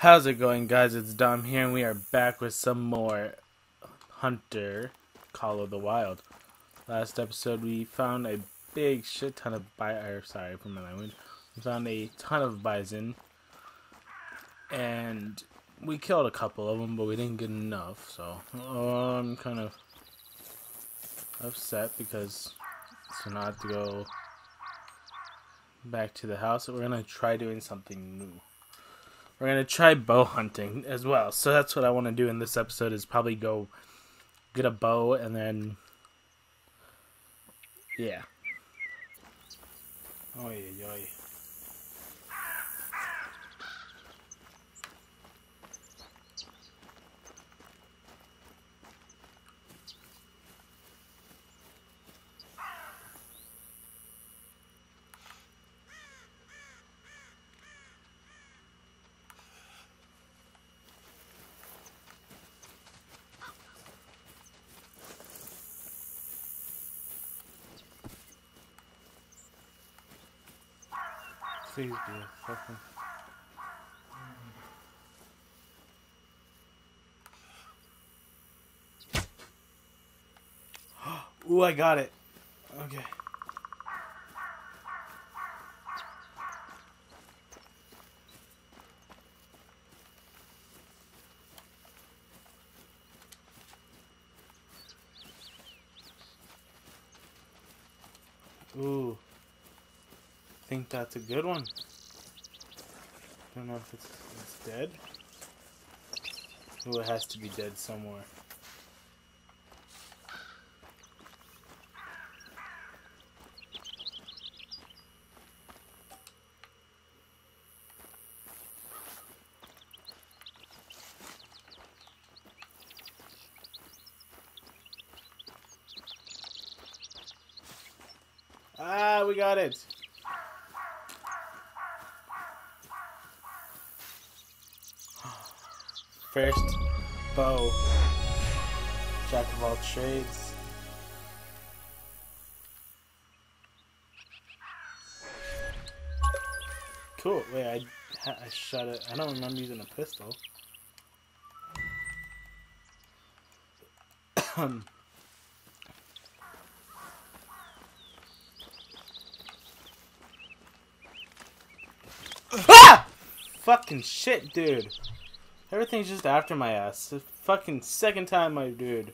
How's it going, guys? It's Dom here, and we are back with some more Hunter Call of the Wild. Last episode, we found a big shit ton of sorry for my language. We found a ton of bison, and we killed a couple of them, but we didn't get enough. So I'm kind of upset because so now I have to go back to the house. We're gonna try doing something new. We're going to try bow hunting as well. So that's what I want to do in this episode is probably go get a bow and then, yeah. Oy, oy. Please be a fucking... Ooh, I got it. Okay. Ooh. I think that's a good one. Don't know if it's dead. Ooh, it has to be dead somewhere. Ah, we got it. First bow. Jack of all trades. Cool. Wait, I shot it. I don't remember using a pistol. Ah! Fucking shit, dude. Everything's just after my ass. The fucking second time, my dude.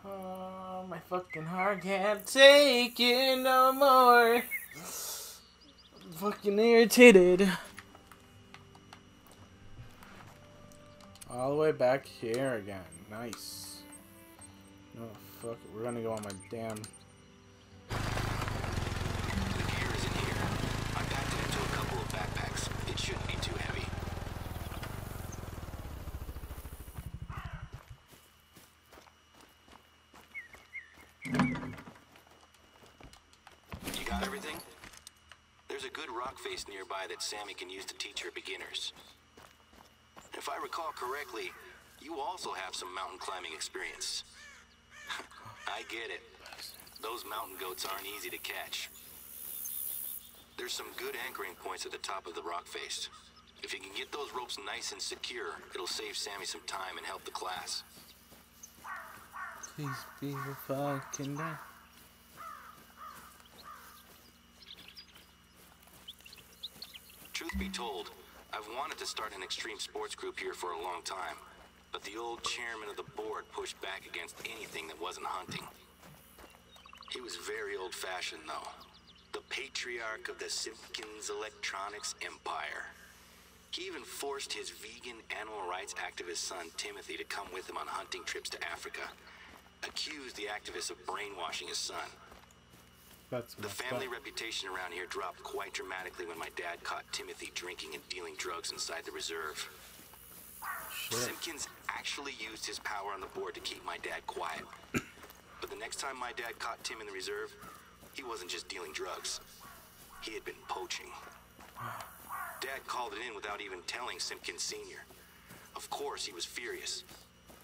Oh, my fucking heart can't take it no more. I'm fucking irritated. All the way back here again. Nice. No, fuck it. We're gonna go on my damn... The gear is in here. I packed it into a couple of backpacks. It shouldn't be too heavy. You got everything? There's a good rock face nearby that Sammy can use to teach her beginners. If I recall correctly, you also have some mountain climbing experience. I get it. Those mountain goats aren't easy to catch. There's some good anchoring points at the top of the rock face. If you can get those ropes nice and secure, it'll save Sammy some time and help the class. Please be the fucking day. Truth be told, I've wanted to start an extreme sports group here for a long time, but the old chairman of the board pushed back against anything that wasn't hunting. He was very old-fashioned, though. The patriarch of the Simpkins Electronics Empire. He even forced his vegan animal rights activist son, Timothy, to come with him on hunting trips to Africa. Accused the activist of brainwashing his son. The family reputation around here dropped quite dramatically when my dad caught Timothy drinking and dealing drugs inside the reserve. Shit. Simpkins actually used his power on the board to keep my dad quiet. But the next time my dad caught Tim in the reserve, he wasn't just dealing drugs. He had been poaching. Dad called it in without even telling Simpkins Sr. Of course, he was furious.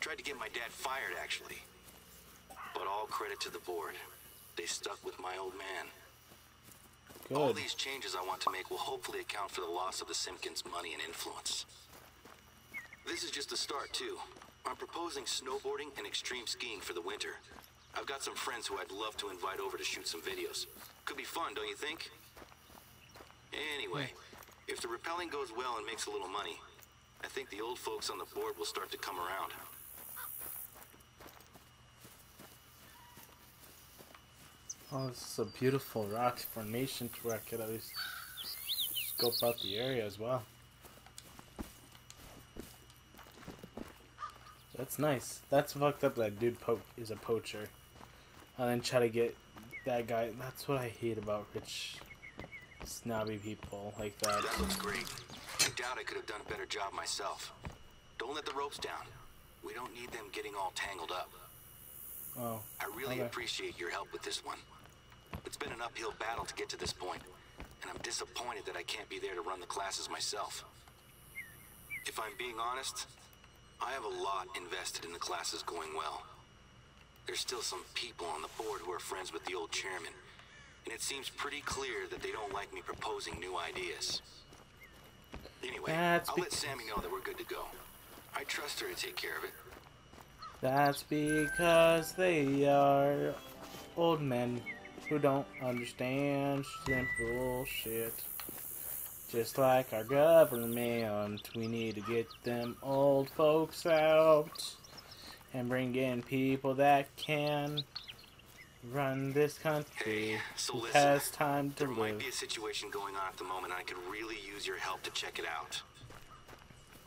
Tried to get my dad fired, actually. But all credit to the board. They stuck with my old man. Good. All these changes I want to make will hopefully account for the loss of the Simpkins' money and influence. This is just the start, too. I'm proposing snowboarding and extreme skiing for the winter. I've got some friends who I'd love to invite over to shoot some videos. Could be fun, don't you think? Anyway, if the rappelling goes well and makes a little money, I think the old folks on the board will start to come around. Oh, this is a beautiful rock formation to where I could at least scope out the area as well. That's nice. That's fucked up that dude is a poacher. And then try to get that guy. That's what I hate about rich, snobby people like that. That looks great. I doubt I could have done a better job myself. Don't let the ropes down. We don't need them getting all tangled up. Oh, I really okay. appreciate your help with this one. It's been an uphill battle to get to this point, and I'm disappointed that I can't be there to run the classes myself. If I'm being honest, I have a lot invested in the classes going well. There's still some people on the board who are friends with the old chairman, and it seems pretty clear that they don't like me proposing new ideas. Anyway, I'll let Sammy know that we're good to go. I trust her to take care of it. That's because they are old men who don't understand simple shit. Just like our government, we need to get them old folks out and bring in people that can run this country. Hey, so who listen, has time to there might live. be a situation going on at the moment, and I could really use your help to check it out.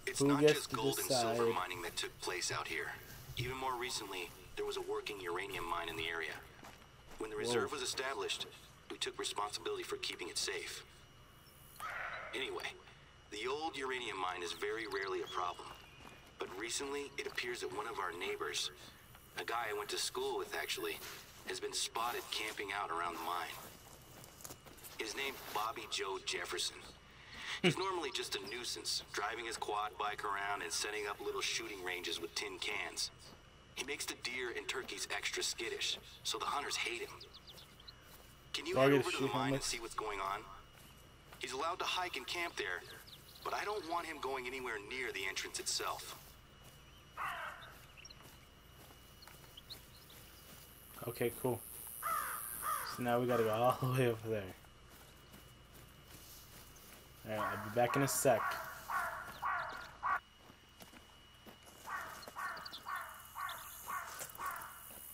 It's Who not gets just to gold and silver decide? mining that took place out here. Even more recently, there was a working uranium mine in the area. When the reserve was established, we took responsibility for keeping it safe. Anyway, the old uranium mine is very rarely a problem. But recently, it appears that one of our neighbors, a guy I went to school with actually, has been spotted camping out around the mine. His name's Bobby Joe Jefferson. He's normally just a nuisance, driving his quad bike around and setting up little shooting ranges with tin cans. He makes the deer and turkeys extra skittish, so the hunters hate him. Can you head over to the mine and see what's going on? He's allowed to hike and camp there, but I don't want him going anywhere near the entrance itself. Okay, cool. So now we gotta go all the way over there. Alright, I'll be back in a sec.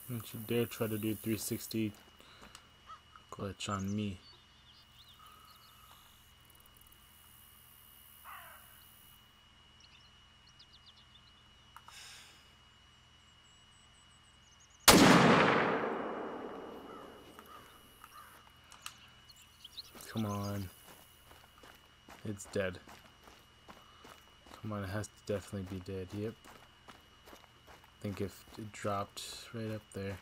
Don't you dare try to do 360 glitch on me. Come on. It's dead. Come on, it has to definitely be dead. Yep. I think if it dropped right up there.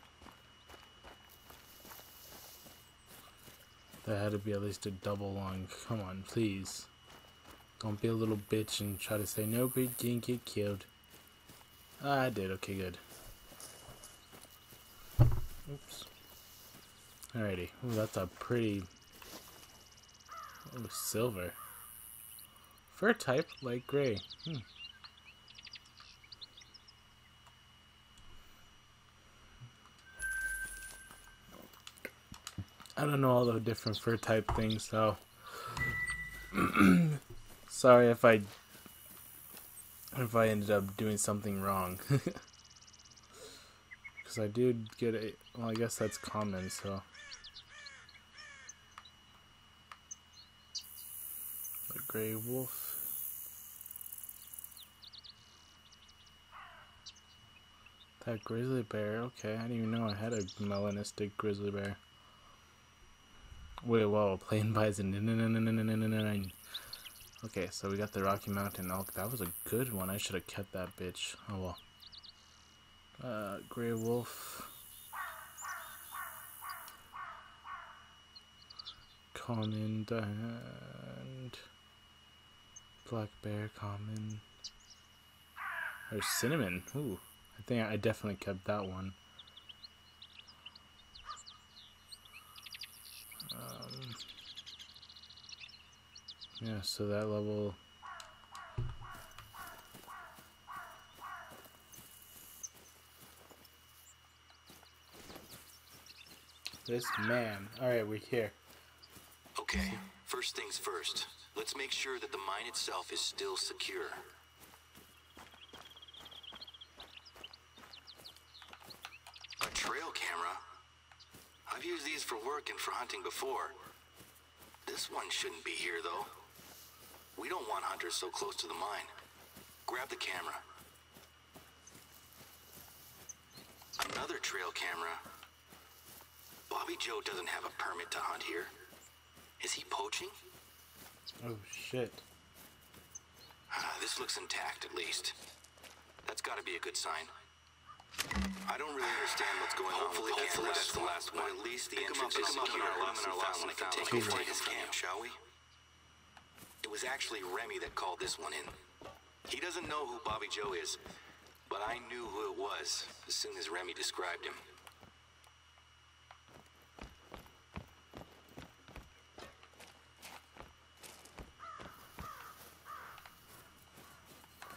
That had to be at least a double long. Come on, please. Don't be a little bitch and try to say, nope, it didn't get killed. Ah, I did. Okay, good. Oops. Alrighty. Ooh, that's a pretty... Oh, silver. Fur type, light gray. I don't know all the different fur type things, so sorry if I ended up doing something wrong. Because I did get a... Well, I guess that's common, so... The gray wolf. That grizzly bear, okay, I didn't even know I had a melanistic grizzly bear. Wait, whoa, plain bison. Okay, so we got the Rocky Mountain elk. That was a good one. I should have kept that bitch. Oh well. Gray wolf. Common and black bear, common. There's cinnamon. Ooh, I think I definitely kept that one. Yeah, so that level. This man. Alright, we're here. Okay, first things first. Let's make sure that the mine itself is still secure. A trail camera? I've used these for work and for hunting before. This one shouldn't be here, though. We don't want hunters so close to the mine. Grab the camera. Another trail camera. Bobby Joe doesn't have a permit to hunt here. Is he poaching? Oh, shit. This looks intact, at least. That's gotta be a good sign. I don't really understand what's going on. Hopefully that's the last one. Or at least the entrance is secure. We can take a flight his camp, shall we? It was actually Remy that called this one in. He doesn't know who Bobby Joe is, but I knew who it was as soon as Remy described him.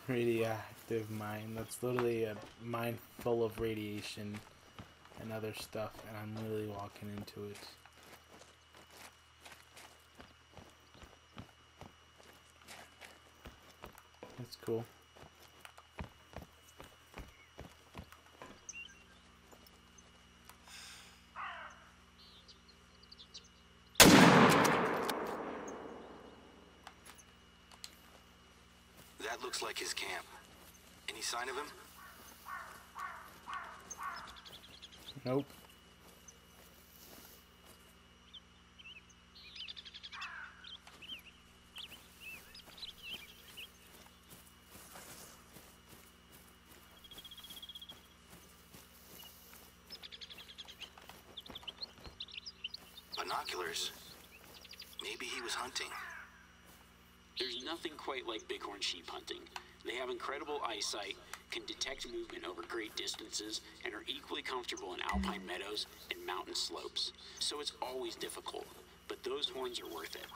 Radioactive mine. That's literally a mine full of radiation and other stuff, and I'm literally walking into it. That's cool. That looks like his camp. Any sign of him? Nope. Binoculars. Maybe he was hunting. There's nothing quite like bighorn sheep hunting. They have incredible eyesight, can detect movement over great distances, and are equally comfortable in alpine meadows and mountain slopes. So it's always difficult, but those horns are worth it.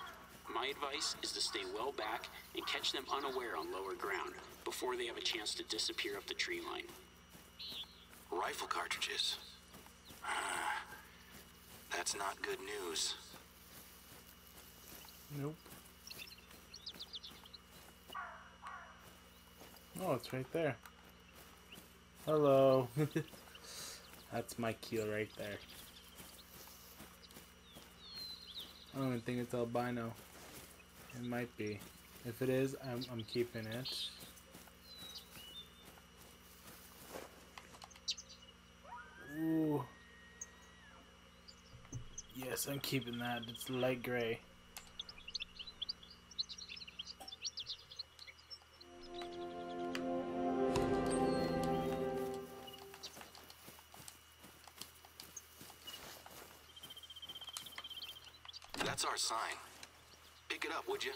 My advice is to stay well back and catch them unaware on lower ground before they have a chance to disappear up the tree line. Rifle cartridges. That's not good news. Nope. Oh, it's right there. Hello. That's my kill right there. I don't even think it's albino. It might be. If it is, I'm keeping it. Ooh. Yes, I'm keeping that. It's light gray. That's our sign. Pick it up, would you?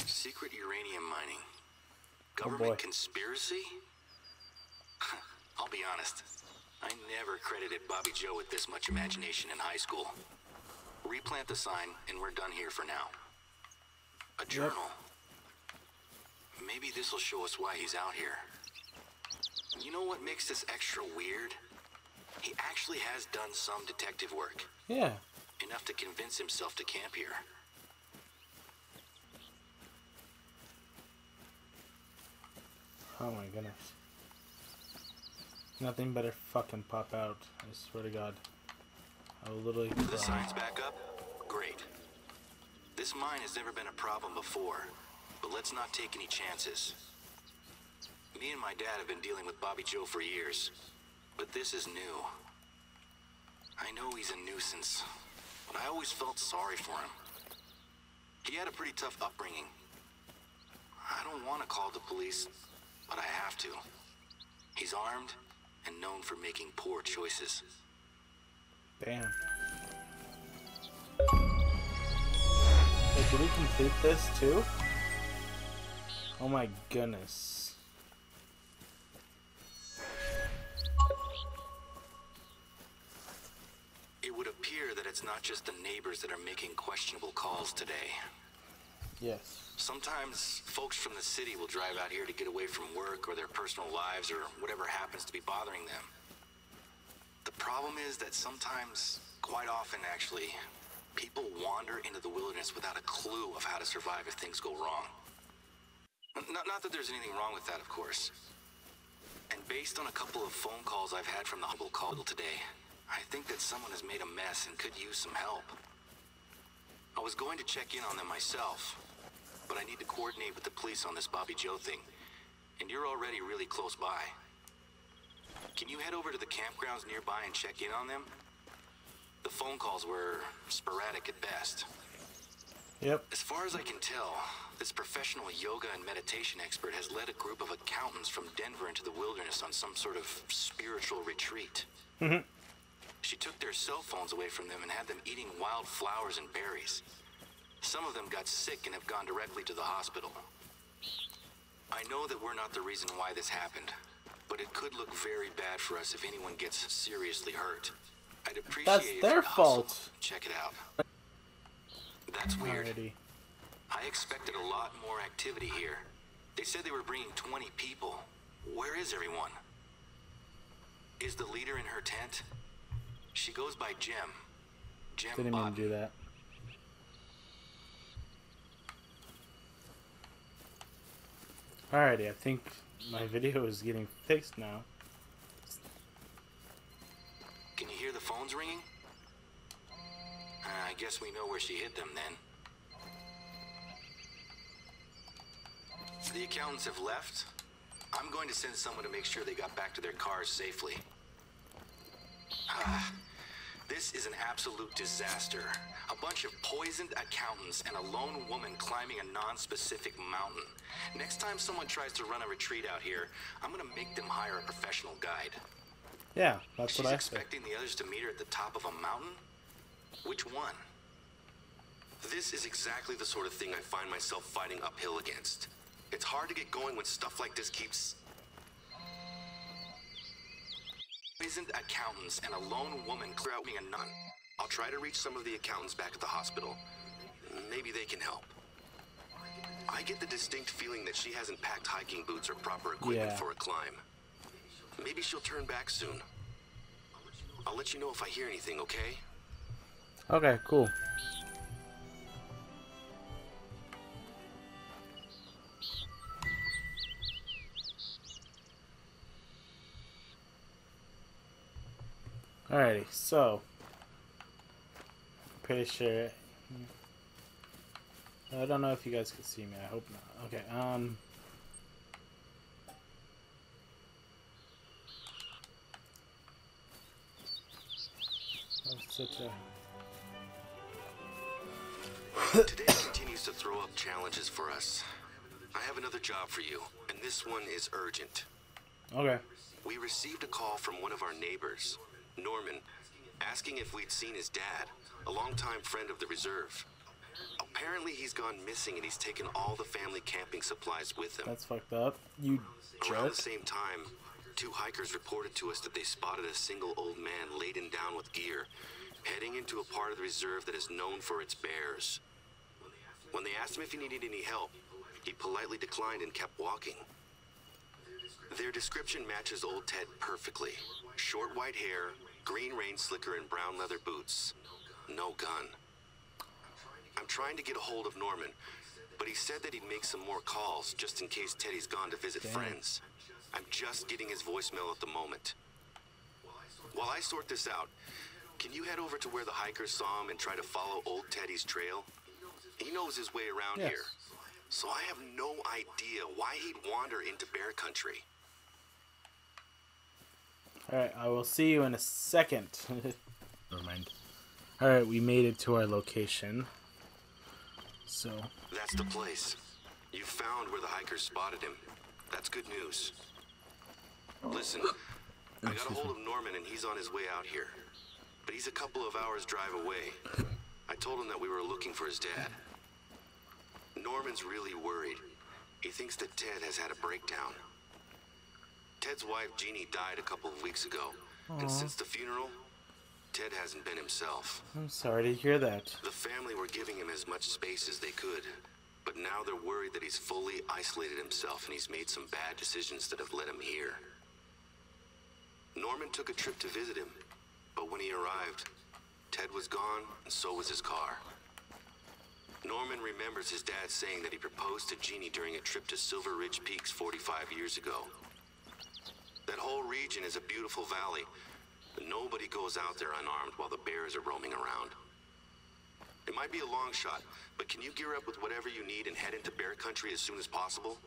Secret uranium mining. Government conspiracy? I'll be honest. I never credited Bobby Joe with this much imagination in high school. Replant the sign, and we're done here for now. A journal. Maybe this will show us why he's out here. You know what makes this extra weird? He actually has done some detective work. Yeah. Enough to convince himself to camp here. Oh my goodness. Nothing better fucking pop out. I swear to God. I will literally cry. The sign's back up? Great. This mine has never been a problem before, but let's not take any chances. Me and my dad have been dealing with Bobby Joe for years, but this is new. I know he's a nuisance, but I always felt sorry for him. He had a pretty tough upbringing. I don't want to call the police, but I have to. He's armed and known for making poor choices. Damn. Wait, did we complete this too? Oh my goodness. it's not just the neighbors that are making questionable calls today. Yes. Sometimes folks from the city will drive out here to get away from work or their personal lives or whatever happens to be bothering them. The problem is that sometimes, quite often actually, people wander into the wilderness without a clue of how to survive if things go wrong. Not that there's anything wrong with that, of course. And based on a couple of phone calls I've had from the humble call today, I think that someone has made a mess and could use some help. I was going to check in on them myself, but I need to coordinate with the police on this Bobby Joe thing, and you're already really close by. Can you head over to the campgrounds nearby and check in on them? The phone calls were sporadic at best. Yep. As far as I can tell, this professional yoga and meditation expert has led a group of accountants from Denver into the wilderness on some sort of spiritual retreat. Mm-hmm. She took their cell phones away from them and had them eating wild flowers and berries. Some of them got sick and have gone directly to the hospital. I know that we're not the reason why this happened, but it could look very bad for us if anyone gets seriously hurt. I'd appreciate That's if their you'd hustle. fault. Check it out. That's weird. Alrighty. I expected a lot more activity here. They said they were bringing 20 people. Where is everyone? Is the leader in her tent? She goes by Jem. Jem Didn't mean to Bottom. do that. Alrighty, I think my video is getting fixed now. Can you hear the phones ringing? I guess we know where she hid them then. The accountants have left. I'm going to send someone to make sure they got back to their cars safely. This is an absolute disaster. A bunch of poisoned accountants and a lone woman climbing a non-specific mountain. Next time someone tries to run a retreat out here, I'm gonna make them hire a professional guide. Yeah, that's She's what I said. expecting the others to meet her at the top of a mountain? Which one? This is exactly the sort of thing I find myself fighting uphill against. It's hard to get going when stuff like this keeps... Poisoned accountants and a lone woman clear out me a nun. I'll try to reach some of the accountants back at the hospital. Maybe they can help. I get the distinct feeling that she hasn't packed hiking boots or proper equipment for a climb. Maybe she'll turn back soon. I'll let you know if I hear anything, okay? Okay, cool. Alrighty, so pretty sure I don't know if you guys can see me. I hope not. Okay, that's such a Today continues to throw up challenges for us. I have another job for you, and this one is urgent. okay. We received a call from one of our neighbors, Norman, asking if we'd seen his dad, a longtime friend of the reserve. Apparently he's gone missing and he's taken all the family camping supplies with him. That's fucked up. You Around jerk. the same time, two hikers reported to us that they spotted a single old man laden down with gear, heading into a part of the reserve that is known for its bears. When they asked him if he needed any help, he politely declined and kept walking. Their description matches old Ted perfectly. Short white hair, green rain slicker, and brown leather boots. No gun. I'm trying to get a hold of Norman, but he said that he'd make some more calls just in case Teddy's gone to visit friends. I'm just getting his voicemail at the moment. While I sort this out, can you head over to where the hikers saw him and try to follow old Teddy's trail? He knows his way around Yes. here, so I have no idea why he'd wander into bear country. Alright, I will see you in a second. Never mind. Alright, we made it to our location. So, That's the place. You found where the hikers spotted him. That's good news. Listen, I got a hold of Norman and he's on his way out here. But he's a couple of hours drive away. I told him that we were looking for his dad. Norman's really worried. He thinks that Ted has had a breakdown. Ted's wife, Jeannie, died a couple of weeks ago. And since the funeral, Ted hasn't been himself. I'm sorry to hear that. The family were giving him as much space as they could, but now they're worried that he's fully isolated himself and he's made some bad decisions that have led him here. Norman took a trip to visit him, but when he arrived, Ted was gone and so was his car. Norman remembers his dad saying that he proposed to Jeannie during a trip to Silver Ridge Peaks 45 years ago. That whole region is a beautiful valley, but nobody goes out there unarmed while the bears are roaming around. It might be a long shot, but can you gear up with whatever you need and head into bear country as soon as possible?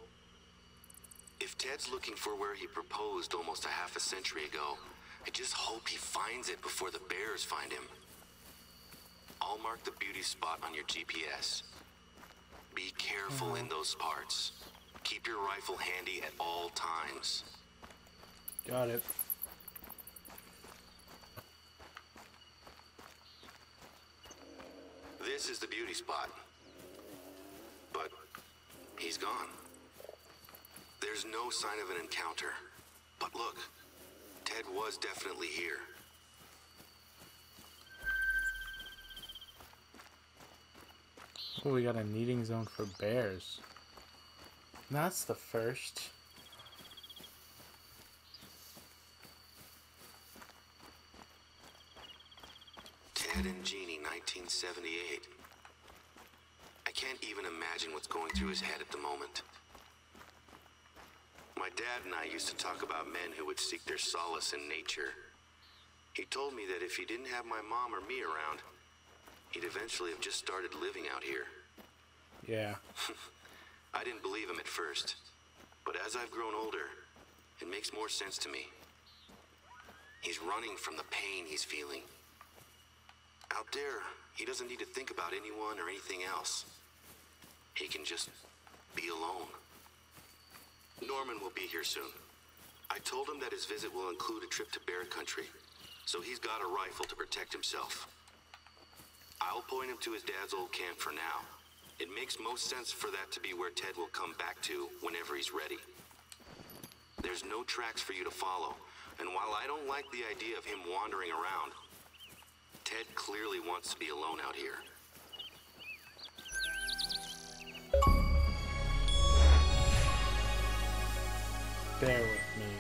If Ted's looking for where he proposed almost a half a century ago, I just hope he finds it before the bears find him. I'll mark the beauty spot on your GPS. Be careful in those parts. Keep your rifle handy at all times. Got it. This is the beauty spot. But he's gone. There's no sign of an encounter. But look, Ted was definitely here. Oh, we got a needing zone for bears. That's the first. Ted and Jeannie, 1978. I can't even imagine what's going through his head at the moment. My dad and I used to talk about men who would seek their solace in nature. He told me that if he didn't have my mom or me around, he'd eventually have just started living out here. Yeah. I didn't believe him at first, but as I've grown older, it makes more sense to me. He's running from the pain he's feeling. Out there, he doesn't need to think about anyone or anything else. He can just be alone. Norman will be here soon. I told him that his visit will include a trip to bear country, so he's got a rifle to protect himself. I'll point him to his dad's old camp for now. It makes most sense for that to be where Ted will come back to whenever he's ready. There's no tracks for you to follow, and while I don't like the idea of him wandering around, Ted clearly wants to be alone out here. Bear with me.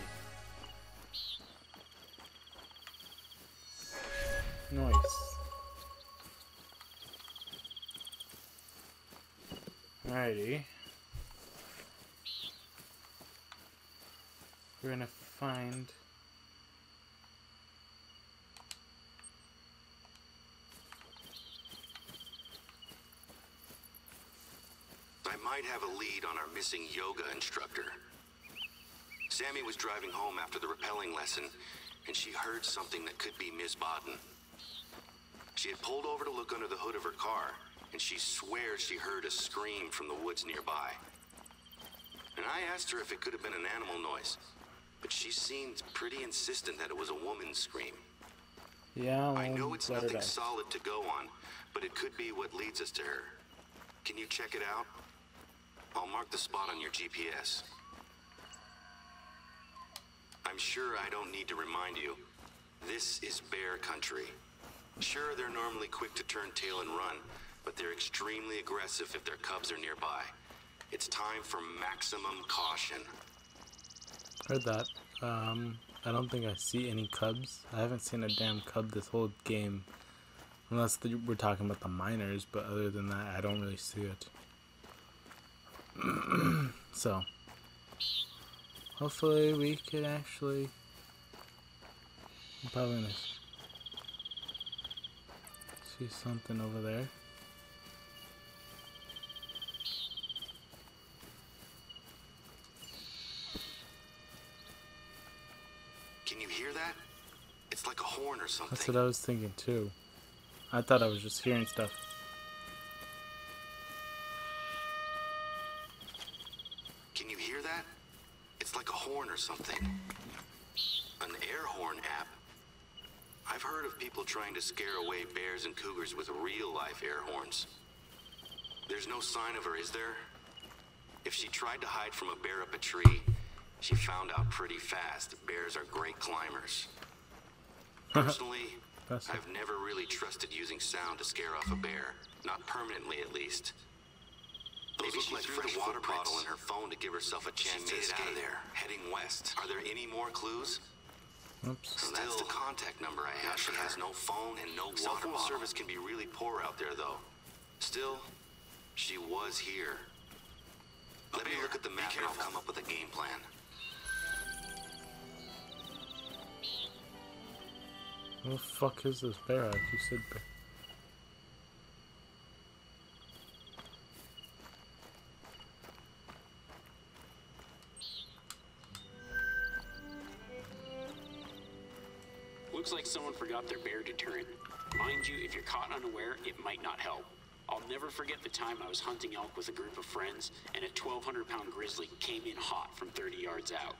Nice. Alrighty. We're gonna find... I might have a lead on our missing yoga instructor. Sammy was driving home after the rappelling lesson, and she heard something that could be Miss Bodden. She had pulled over to look under the hood of her car, and she swears she heard a scream from the woods nearby. And I asked her if it could have been an animal noise, but she seemed pretty insistent that it was a woman's scream. Yeah, I know it's nothing out. solid to go on, but it could be what leads us to her. Can you check it out? I'll mark the spot on your GPS. I'm sure I don't need to remind you. This is bear country. Sure, they're normally quick to turn tail and run, but they're extremely aggressive if their cubs are nearby. It's time for maximum caution. Heard that. I don't think I see any cubs. I haven't seen a damn cub this whole game. Unless we're talking about the miners, but other than that, I don't really see it. So, hopefully we could actually... I'm probably gonna see something over there. Can you hear that? It's like a horn or something. That's what I was thinking too. I thought I was just hearing stuff. Can you hear that? It's like a horn or something. An air horn app. I've heard of people trying to scare away bears and cougars with real-life air horns. There's no sign of her, is there? If she tried to hide from a bear up a tree, she found out pretty fast that bears are great climbers. Personally, That's I've never really trusted using sound to scare off a bear. Not permanently, at least. Maybe she threw the water bottle in her phone to give herself a chance to escape. Out of there, heading west. Are there any more clues? Oops. So that's the contact number I have. She has no phone and no water bottle. Cell phone service can be really poor out there, though. Still, she was here. Let me look at the map and I'll come up with a game plan. What the fuck is this bear? You said bear. Looks like someone forgot their bear deterrent. Mind you, if you're caught unaware, it might not help. I'll never forget the time I was hunting elk with a group of friends, and a 1,200-pound grizzly came in hot from 30 yards out.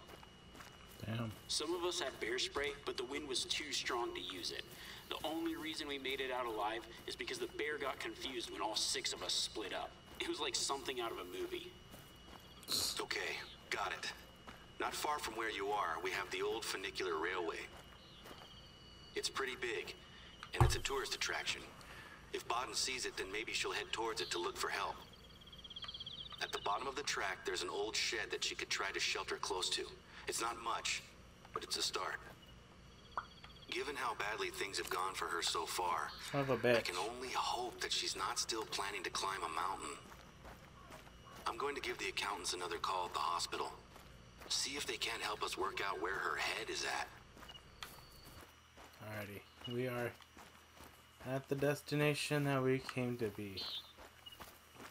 Damn. Some of us had bear spray, but the wind was too strong to use it. The only reason we made it out alive is because the bear got confused when all 6 of us split up. It was like something out of a movie. Okay, got it. Not far from where you are, we have the old funicular railway. It's pretty big, and it's a tourist attraction. If Baden sees it, then maybe she'll head towards it to look for help. At the bottom of the track, there's an old shed that she could try to shelter close to. It's not much, but it's a start. Given how badly things have gone for her so far, Son of a bitch. I can only hope that she's not still planning to climb a mountain. I'm going to give the accountants another call at the hospital. See if they can't help us work out where her head is at. Alrighty, we are at the destination that we came to be.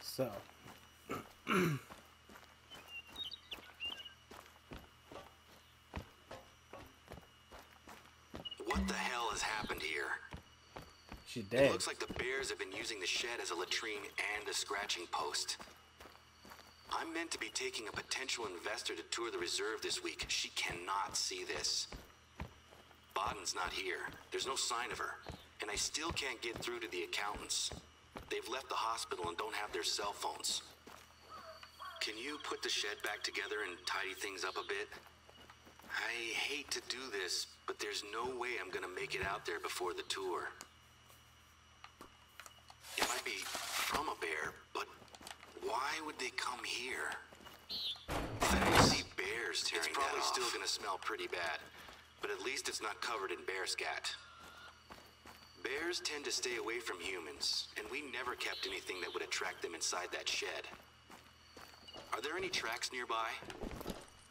So, what the hell has happened here? she's dead. It looks like the bears have been using the shed as a latrine and a scratching post. I'm meant to be taking a potential investor to tour the reserve this week. She cannot see this. Baden's not here. There's no sign of her. And I still can't get through to the accountants. They've left the hospital and don't have their cell phones. Can you put the shed back together and tidy things up a bit? I hate to do this, but there's no way I'm gonna make it out there before the tour. It might be from a bear, but why would they come here? If I see bears tearing it's probably still gonna smell pretty bad, but at least it's not covered in bear scat. Bears tend to stay away from humans, and we never kept anything that would attract them inside that shed. Are there any tracks nearby?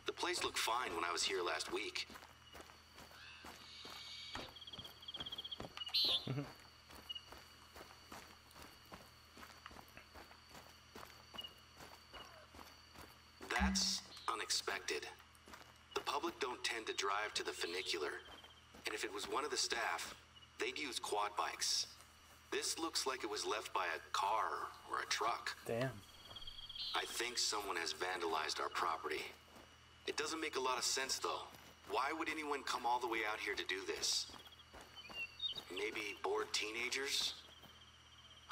The place looked fine when I was here last week. That's unexpected. The public don't tend to drive to the funicular, and if it was one of the staff, they'd use quad bikes. This looks like it was left by a car or a truck. Damn. I think someone has vandalized our property. It doesn't make a lot of sense, though. Why would anyone come all the way out here to do this? Maybe bored teenagers?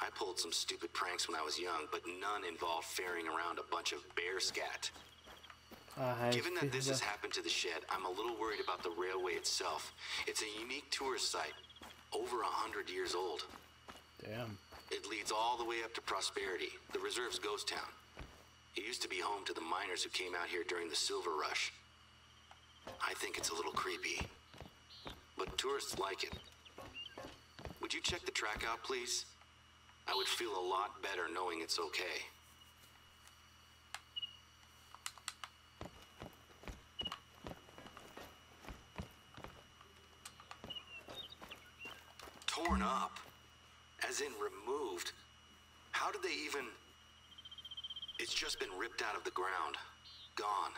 I pulled some stupid pranks when I was young, but none involved ferrying around a bunch of bear scat. Given that this has happened to the shed, I'm a little worried about the railway itself. It's a unique tourist site, over 100 years old. Damn. It leads all the way up to Prosperity, the reserve's ghost town. It used to be home to the miners who came out here during the Silver Rush. I think it's a little creepy, but tourists like it. Would you check the track out, please? I would feel a lot better knowing it's okay. Torn up? As in removed? How did they even... It's just been ripped out of the ground. Gone.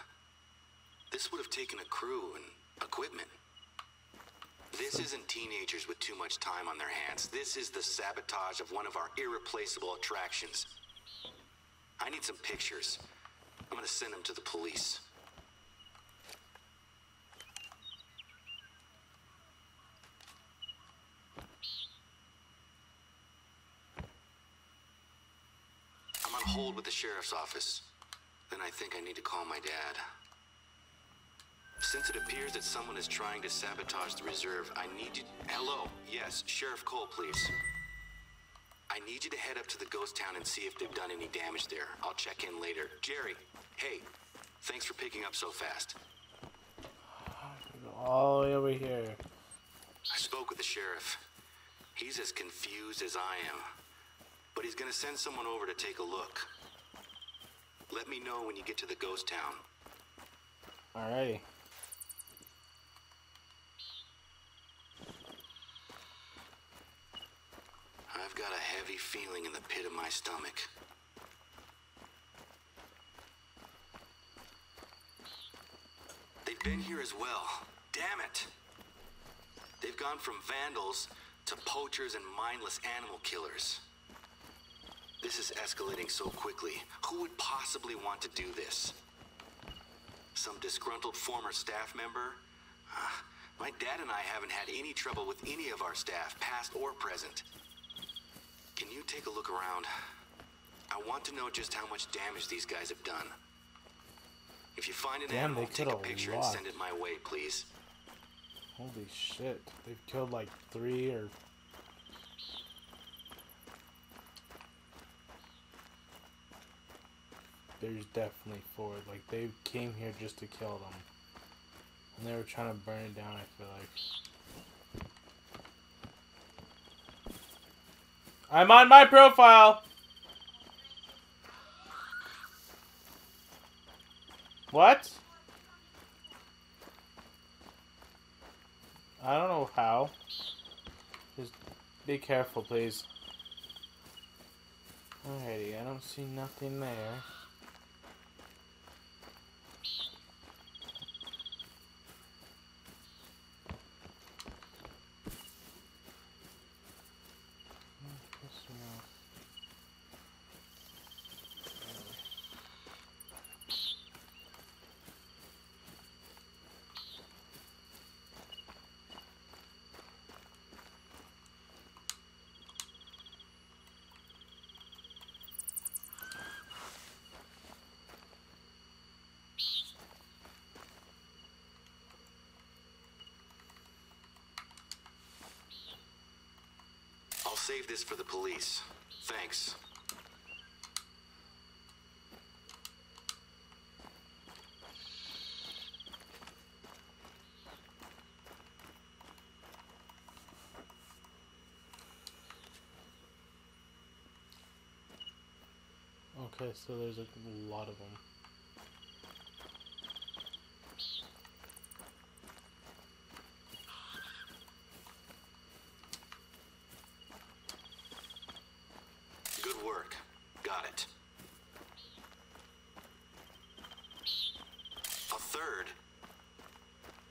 This would have taken a crew and equipment. This isn't teenagers with too much time on their hands. This is the sabotage of one of our irreplaceable attractions. I need some pictures. I'm gonna send them to the police. I'm on hold with the sheriff's office. Then I think I need to call my dad. Since it appears that someone is trying to sabotage the reserve, I need you... Hello? Yes, Sheriff Cole, please. I need you to head up to the ghost town and see if they've done any damage there. I'll check in later. Jerry, hey, thanks for picking up so fast. All the way over here. I spoke with the sheriff. He's as confused as I am, but he's gonna send someone over to take a look. Let me know when you get to the ghost town. Alrighty. I've got a heavy feeling in the pit of my stomach. They've been here as well. Damn it! They've gone from vandals to poachers and mindless animal killers. This is escalating so quickly. Who would possibly want to do this? Some disgruntled former staff member? My dad and I haven't had any trouble with any of our staff, past or present. Can you take a look around? I want to know just how much damage these guys have done. If you find an animal, take a picture and send it my way, please. Holy shit. They've killed like 3 or... There's definitely 4. Like, they came here just to kill them. And they were trying to burn it down, I feel like. I'm on my profile! What? I don't know how. Just be careful, please. Alrighty, I don't see nothing there. I'll save this for the police. Thanks. Okay, so there's a lot of them. Good work. Got it. A third?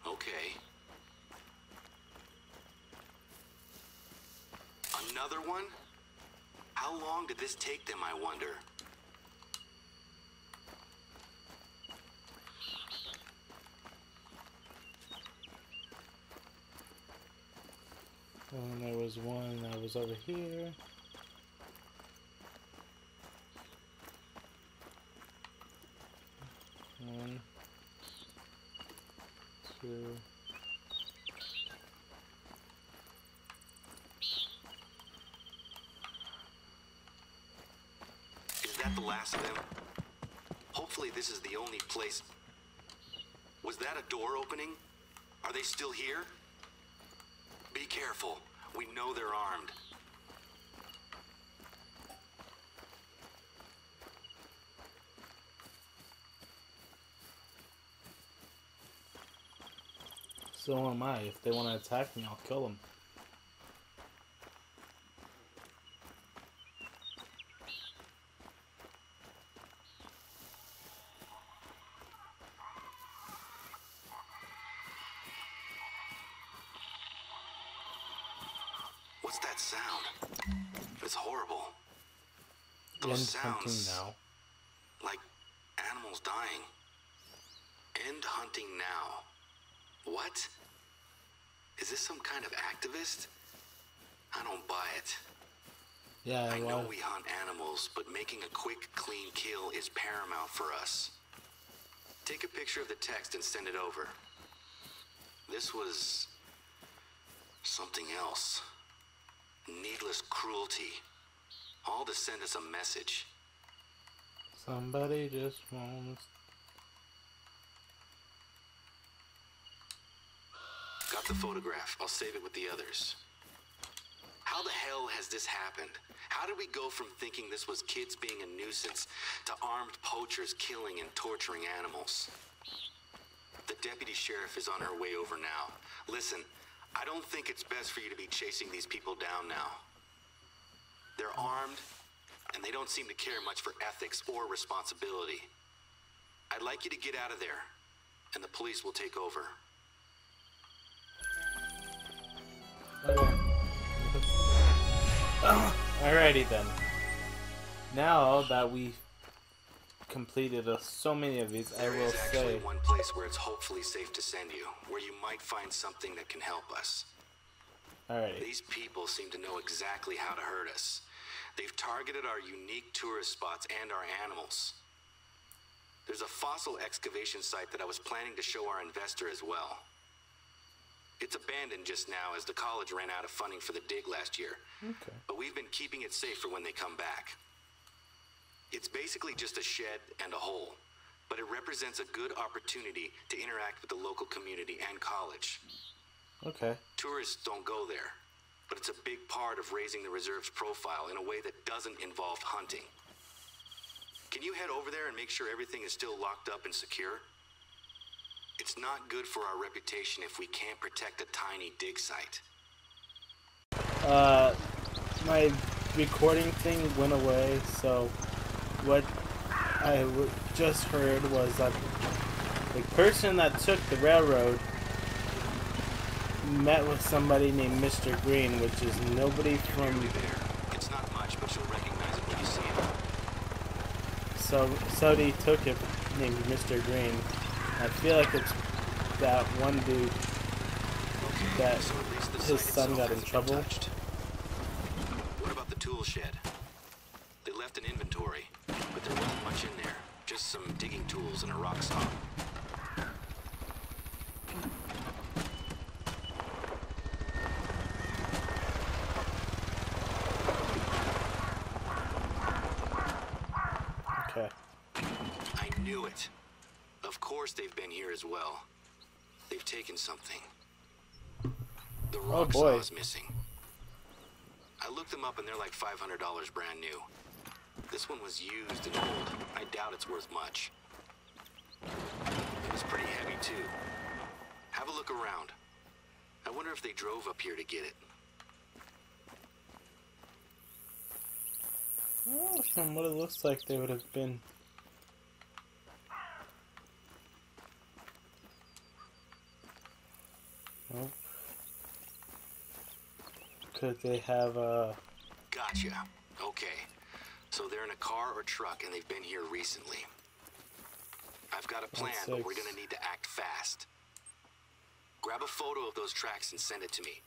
Okay. Another one? How long did this take them, I wonder? And there was one that was over here. One, two. Is that the last of them? Hopefully this is the only place. Was that a door opening? Are they still here? Be careful. We know they're armed. So am I. If they want to attack me, I'll kill them. What's that sound? It's horrible. End Those hunting sounds now. like animals dying. End hunting now. What? Is this some kind of activist? I don't buy it. Yeah, I know well, we hunt animals, but making a quick, clean kill is paramount for us. Take a picture of the text and send it over. This was something else. Needless cruelty. All to send us a message. Somebody just wants. Got the photograph. I'll save it with the others. How the hell has this happened? How did we go from thinking this was kids being a nuisance to armed poachers killing and torturing animals? The deputy sheriff is on her way over now. Listen, I don't think it's best for you to be chasing these people down now. They're armed, and they don't seem to care much for ethics or responsibility. I'd like you to get out of there, and the police will take over. Okay. Alrighty then. Now that we've completed so many of these, I will There is actually say... one place where it's hopefully safe to send you, where you might find something that can help us. Alrighty. These people seem to know exactly how to hurt us. They've targeted our unique tourist spots and our animals. There's a fossil excavation site that I was planning to show our investor as well. It's abandoned just now as the college ran out of funding for the dig last year. Okay. But we've been keeping it safe for when they come back. It's basically just a shed and a hole, but it represents a good opportunity to interact with the local community and college. Okay. Tourists don't go there, but it's a big part of raising the reserve's profile in a way that doesn't involve hunting. Can you head over there and make sure everything is still locked up and secure? It's not good for our reputation if we can't protect a tiny dig site. My recording thing went away, so what I just heard was that the person that took the railroad met with somebody named Mr. Green, which is nobody from... There. It's not much, but you'll recognize it when you see it. So somebody took it named Mr. Green. I feel like it's that one dude that So at least the his site son itself got in hasn't been trouble. touched. What about the tool shed? They left an inventory, but there wasn't much in there. Just some digging tools and a rock saw. Okay. I knew it. Of course they've been here as well. They've taken something. The rock boy. saw is missing. I looked them up and they're like $500 brand new. This one was used and old. I doubt it's worth much. It was pretty heavy too. Have a look around. I wonder if they drove up here to get it. Well, from what it looks like, they would have been... Nope. Could they have, Gotcha. Okay. So they're in a car or truck and they've been here recently. I've got a plan, but we're gonna need to act fast. Grab a photo of those tracks and send it to me.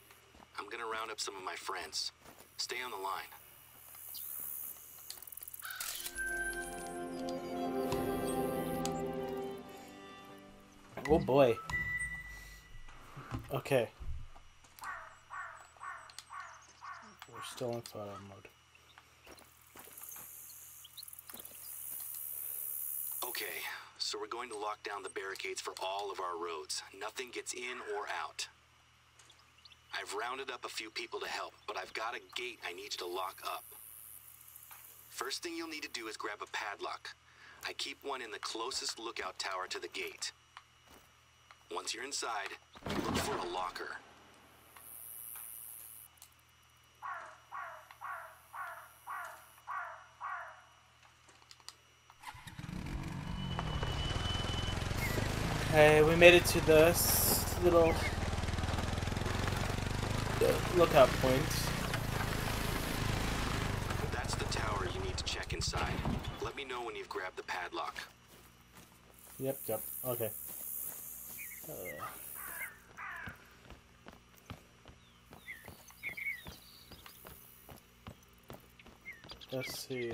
I'm gonna round up some of my friends. Stay on the line. Oh boy. Okay. We're still in photo mode. Okay, so we're going to lock down the barricades for all of our roads. Nothing gets in or out. I've rounded up a few people to help, but I've got a gate I need you to lock up. First thing you'll need to do is grab a padlock. I keep one in the closest lookout tower to the gate. Once you're inside, look for a locker. Okay, we made it to this little lookout point. That's the tower you need to check inside. Let me know when you've grabbed the padlock. Yep, okay. Let's see.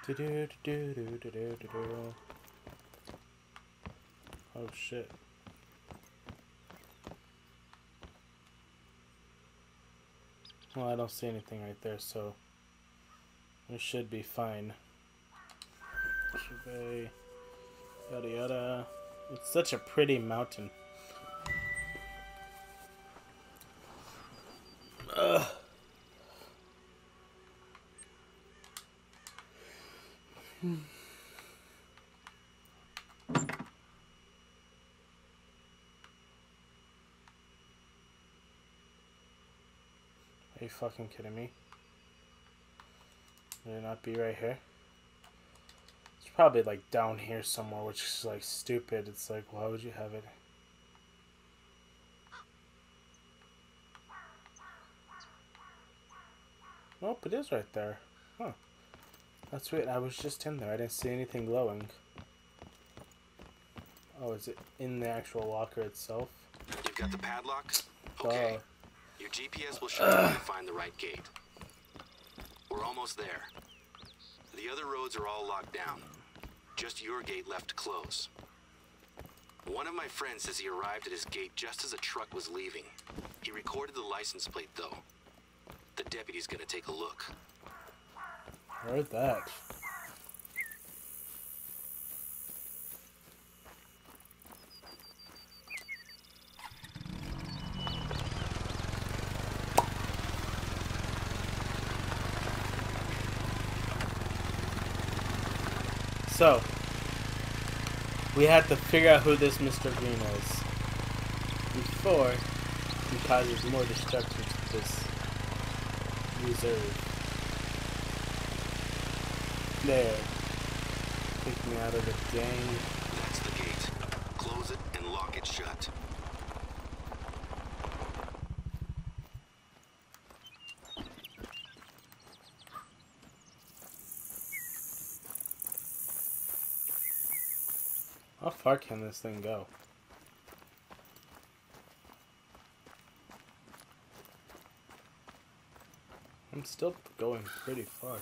Do-do-do-do-do-do-do-do. Oh shit. Well, I don't see anything right there, so we should be fine. Survey, yada yada. It's such a pretty mountain. Ugh. Are you fucking kidding me? Would it not be right here? It's probably like down here somewhere, which is like stupid. It's like, why would you have it? Nope, it is right there. Huh. That's weird. I was just in there. I didn't see anything glowing. Oh, is it in the actual locker itself? You've got the padlock? Okay. Your GPS will show you where to find the right gate. We're almost there. The other roads are all locked down. Just your gate left to close. One of my friends says he arrived at his gate just as a truck was leaving. He recorded the license plate, though. The deputy's gonna take a look. Heard that. So, we had to figure out who this Mr. Green is before he causes more destruction to this reserve. There. Kick me out of the gang. That's the gate. Close it and lock it shut. How far can this thing go? I'm still going pretty far.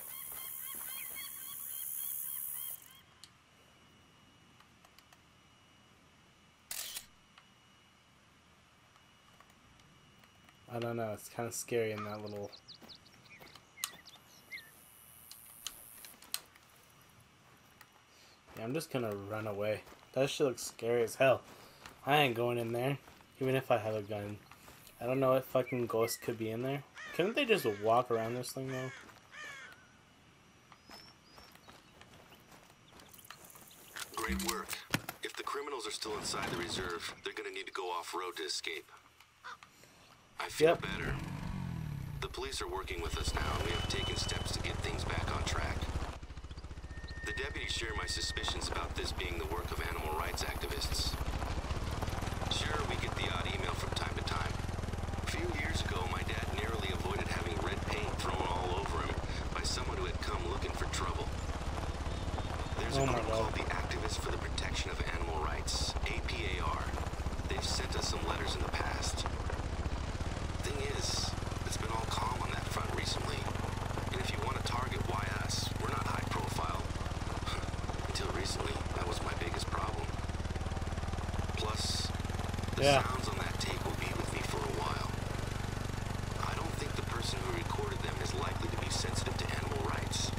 I don't know, it's kind of scary in that little... Yeah, I'm just gonna run away. That shit looks scary as hell. I ain't going in there, even if I have a gun. I don't know what fucking ghost could be in there. Couldn't they just walk around this thing though? Great work. If the criminals are still inside the reserve, they're gonna need to go off-road to escape. I feel better. The police are working with us now, and we have taken steps to get things back on track. The deputies share my suspicions about this being the work of animal rights activists. Sure, we get the odd email from time to time. A few years ago, my dad narrowly avoided having red paint thrown all over him by someone who had come looking for trouble. There's a group called the Activists for the Protection of Animal Rights, APAR. They've sent us some letters in the past. Thing is, it's been all calm on that front recently. And if you want to target, why us? We're not high profile. Until recently, that was my biggest problem. Plus, the sounds on that tape will be with me for a while. I don't think the person who recorded them is likely to be sensitive to animal rights.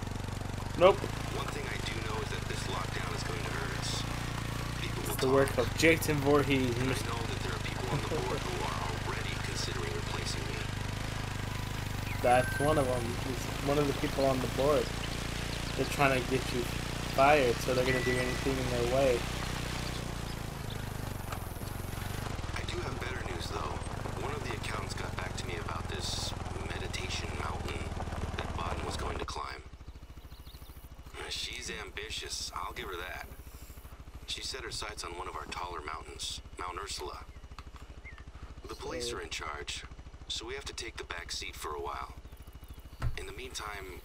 Nope. One thing I do know is that this lockdown is going to hurt us. People will It's the work of Jason Voorhees. And I know that there are people on the board who are already considering replacing me. That's one of them. He's one of the people on the board. They're trying to get you fired, so they're going to do anything in their way. I do have better news, though. One of the accountants got back to me about this meditation mountain that Baden was going to climb. She's ambitious, I'll give her that. She set her sights on one of our taller mountains, Mount Ursula. The police are in charge, so we have to take the back seat for a while. In the meantime,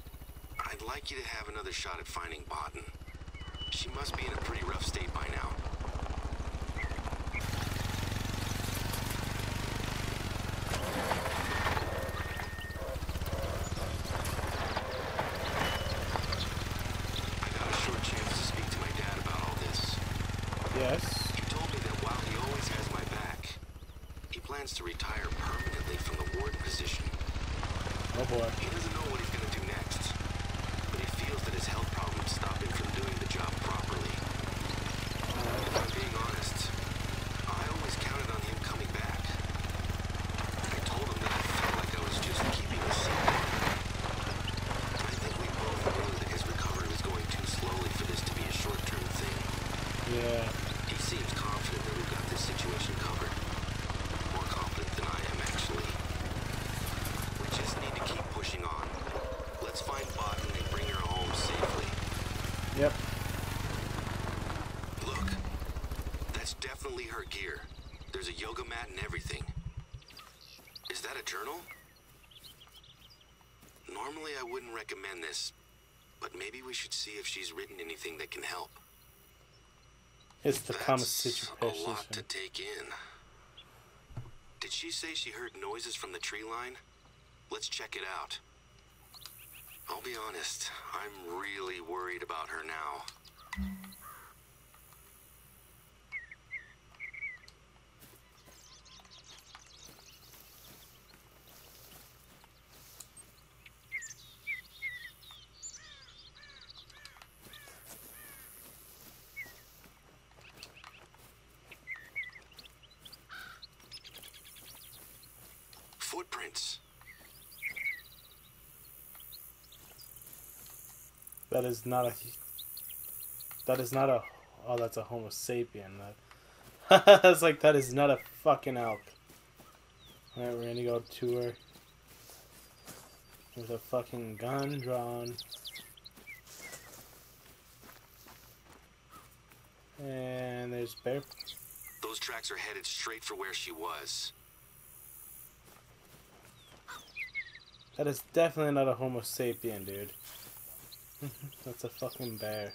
I'd like you to have another shot at finding Baden. She must be in a pretty rough state by now. plans to retire permanently from the warden position. Oh boy. He doesn't know what he's going to do next, but he feels that his health problems stop him from doing the job properly. If I'm being honest, I always counted on him coming back. I told him that I felt like I was just keeping a secret. I think we both knew that his recovery was going too slowly for this to be a short-term thing. Yeah. He seems confident that we've got this situation covered. More confident than I am, actually. We just need to keep pushing on. Let's find Botten and bring her home safely. Yep. Look, that's definitely her gear. There's a yoga mat and everything. Is that a journal? Normally I wouldn't recommend this, but maybe we should see if she's written anything that can help. It's the common That's a situation. lot to take in. Did she say she heard noises from the tree line? Let's check it out. I'll be honest, I'm really worried about her now. Footprints. That is not a. That is not a. Oh, that's a Homo sapien. That. It's like that is not a fucking elk. Alright, we're gonna go to her with a fucking gun drawn. And there's bear. Those tracks are headed straight for where she was. That is definitely not a Homo sapien, dude. That's a fucking bear.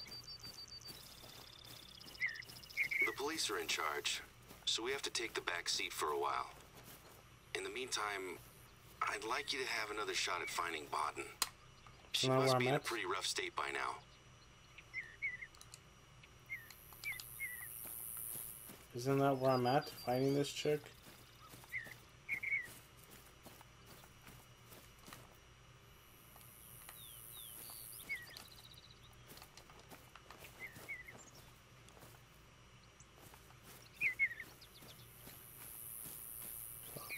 The police are in charge, so we have to take the back seat for a while. In the meantime, I'd like you to have another shot at finding Botten. She Isn't that must where be I'm in a at? pretty rough state by now. Isn't that where I'm at? Finding this chick?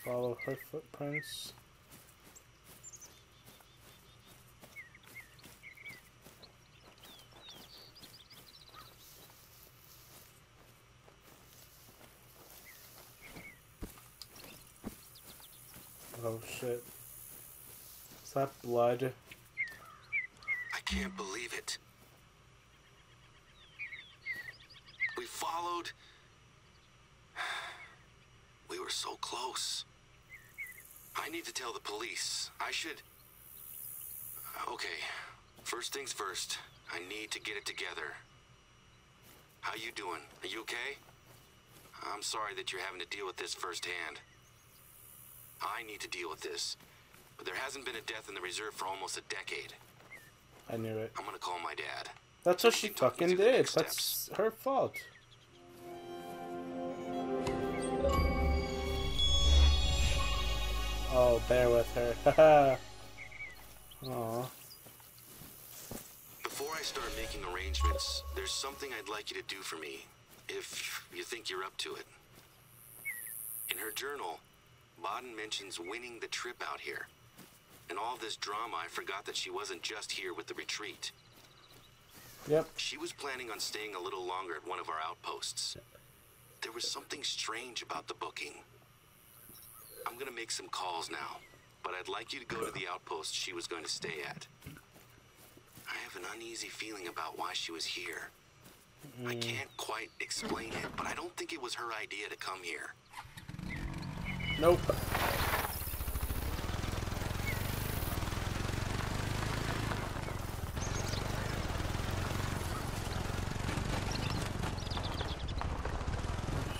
Follow her footprints. Oh shit. Is that blood? I can't believe it. We followed. We were so close. I need to tell the police. I should... Okay, first things first. I need to get it together. How you doing? Are you okay? I'm sorry that you're having to deal with this firsthand. I need to deal with this. But there hasn't been a death in the reserve for almost a decade. I knew it. I'm gonna call my dad. That's what she We can talk fucking through the did. next That's steps. her fault. Oh, bear with her. Haha. Aw. Before I start making arrangements, there's something I'd like you to do for me, if you think you're up to it. In her journal, Botten mentions winning the trip out here. In all this drama, I forgot that she wasn't just here with the retreat. Yep. She was planning on staying a little longer at one of our outposts. There was something strange about the booking. I'm gonna make some calls now, but I'd like you to go to the outpost she was going to stay at. I have an uneasy feeling about why she was here. I can't quite explain it, but I don't think it was her idea to come here. Nope.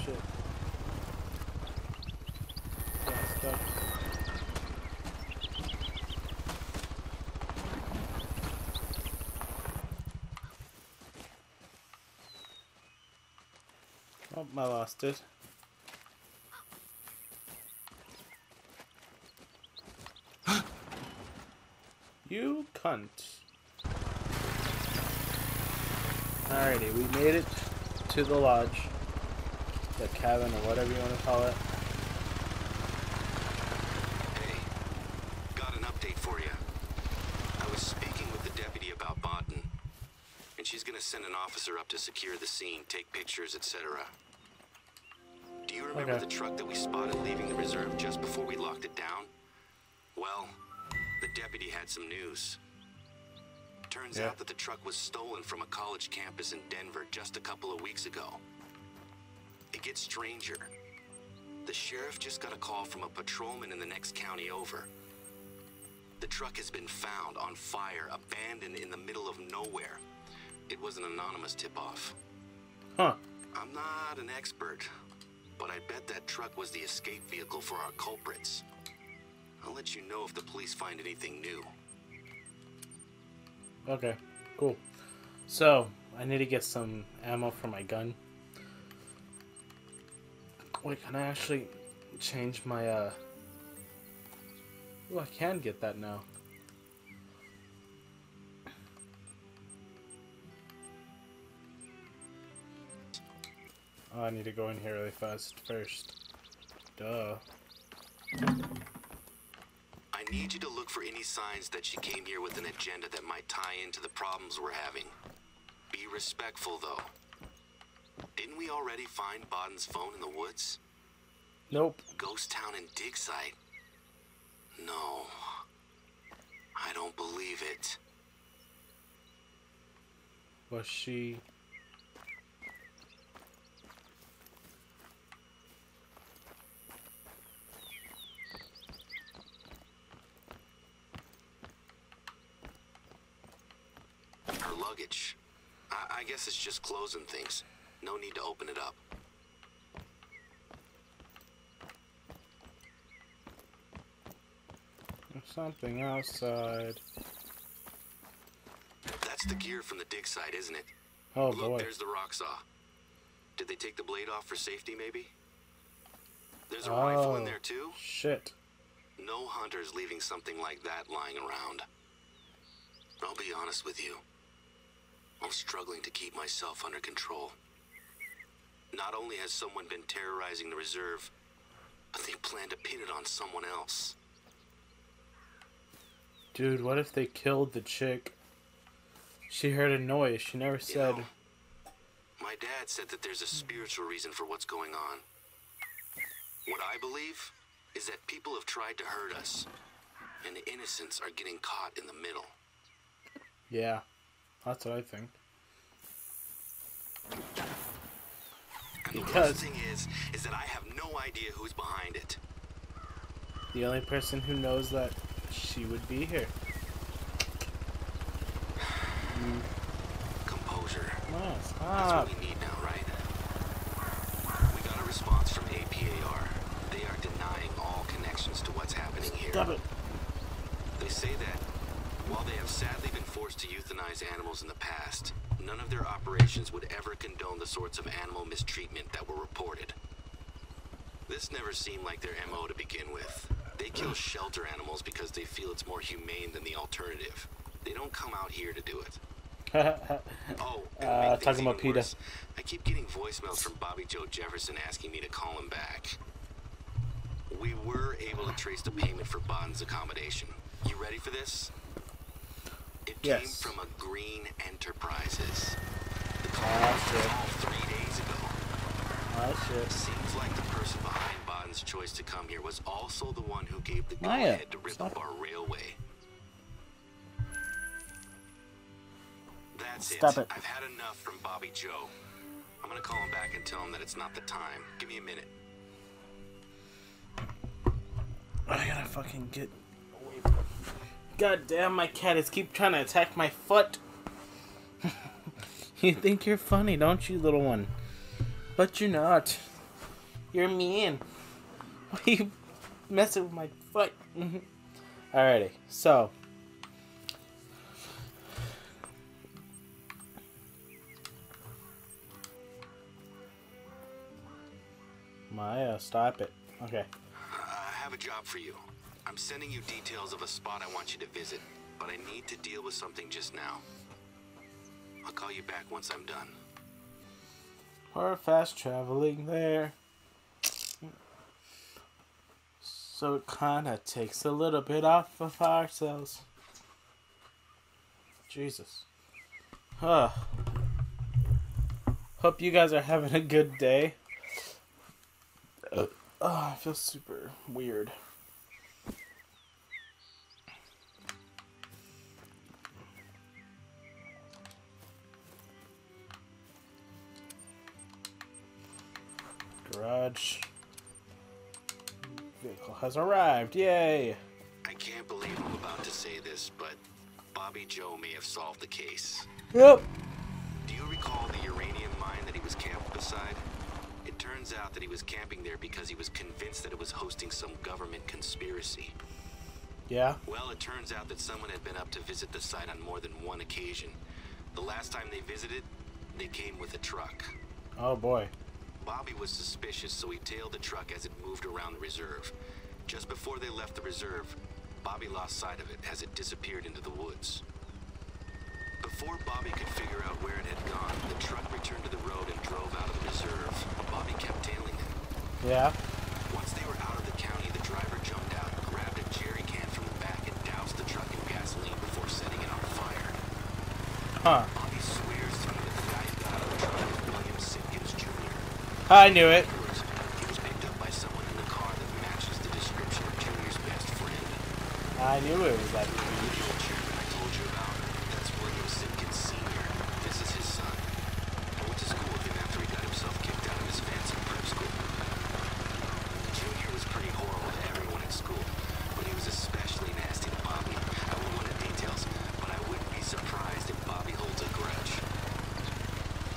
Shit. Yeah, stuck. Oh, I lost it. You cunt. Alrighty, we made it to the lodge. The cabin, or whatever you want to call it. Hey, got an update for you. I was speaking with the deputy about Bodden, and she's gonna send an officer up to secure the scene, take pictures, etc. Do you remember the truck that we spotted leaving the reserve just before we locked it down? Well, the deputy had some news. Turns out that the truck was stolen from a college campus in Denver just a couple of weeks ago. It gets stranger. The sheriff just got a call from a patrolman in the next county over. The truck has been found on fire, abandoned in the middle of nowhere. It was an anonymous tip-off. Huh. I'm not an expert, but I bet that truck was the escape vehicle for our culprits. I'll let you know if the police find anything new. Okay, cool. So, I need to get some ammo for my gun. Wait, can I actually change my, Oh, I can get that now. Oh, I need to go in here really fast first. Duh. I need you to look for any signs that she came here with an agenda that might tie into the problems we're having. Be respectful, though. Didn't we already find Bodden's phone in the woods? Nope. Ghost town and dig site? No. I don't believe it. Was she... Her luggage. I guess it's just clothes and things. No need to open it up. There's something outside. That's the gear from the dig site, isn't it? Oh, Look, boy. there's the rock saw. Did they take the blade off for safety, maybe? There's a Oh, rifle in there, too? shit. No hunter's leaving something like that lying around. I'll be honest with you. I'm struggling to keep myself under control. Not only has someone been terrorizing the reserve, but they plan to pin it on someone else. Dude, what if they killed the chick? She heard a noise. She never said... You know, my dad said that there's a spiritual reason for what's going on. What I believe is that people have tried to hurt us, and the innocents are getting caught in the middle. Yeah, that's what I think. And the Because worst thing is that I have no idea who's behind it. the only person who knows that she would be here. Composure. Oh, That's stop. what we need now, right? We got a response from APAR. They are denying all connections to what's happening here. Stop it. They say that while they have sadly been forced to euthanize animals in the past, none of their operations would ever condone the sorts of animal mistreatment that were reported. This never seemed like their MO to begin with. They kill shelter animals because they feel it's more humane than the alternative. They don't come out here to do it. Oh, and talking about PETA. I keep getting voicemails from Bobby Joe Jefferson asking me to call him back. We were able to trace the payment for Bodden's accommodation. You ready for this? It came Yes. from a Green Enterprises. The call Ah, was 3 days ago. Oh, shit. Seems like the person behind Bodden's choice to come here was also the one who gave the Maya, go-ahead to rip up our railway. That's Stop it. I've had enough from Bobby Joe. I'm gonna call him back and tell him that it's not the time. Give me a minute. I gotta fucking get away from... God damn, my cat is keep trying to attack my foot. You think you're funny, don't you, little one? But you're not. You're mean. Why are you messing with my foot? Alrighty, so... Maya, stop it. Okay. I have a job for you. I'm sending you details of a spot I want you to visit. but I need to deal with something just now. I'll call you back once I'm done. We're fast traveling there. So it kinda takes a little bit off of ourselves. Jesus. Hope you guys are having a good day. I feel super weird. Garage. Vehicle has arrived. Yay! I can't believe I'm about to say this, but Bobby Joe may have solved the case. Yep. Do you recall the uranium mine that he was camped beside? It turns out that he was camping there because he was convinced that it was hosting some government conspiracy. Yeah. Well, it turns out that someone had been up to visit the site on more than one occasion. The last time they visited, they came with a truck. Oh boy. Bobby was suspicious, so he tailed the truck as it moved around the reserve. Just before they left the reserve, Bobby lost sight of it as it disappeared into the woods. Before Bobby could figure out where it had gone, the truck returned to the road and drove out of the reserve. Bobby kept tailing it. Yeah. Once they were out of the county, the driver jumped out, grabbed a jerry can from the back, and doused the truck in gasoline before setting it on fire. Huh. Bobby swears to me that the guy who got out of the truck was William Simpkins Jr. I knew it. Afterwards, he was picked up by someone in the car that matches the description of Junior's best friend. I knew it was that The dude. old chairman I told you about, that's William Simpkins Sr. This is his son. I went to school with him after he got himself kicked out of his fancy prep school. Junior was pretty horrible to everyone at school, but he was especially nasty to Bobby. I won't go into details, but I wouldn't be surprised if Bobby holds a grudge.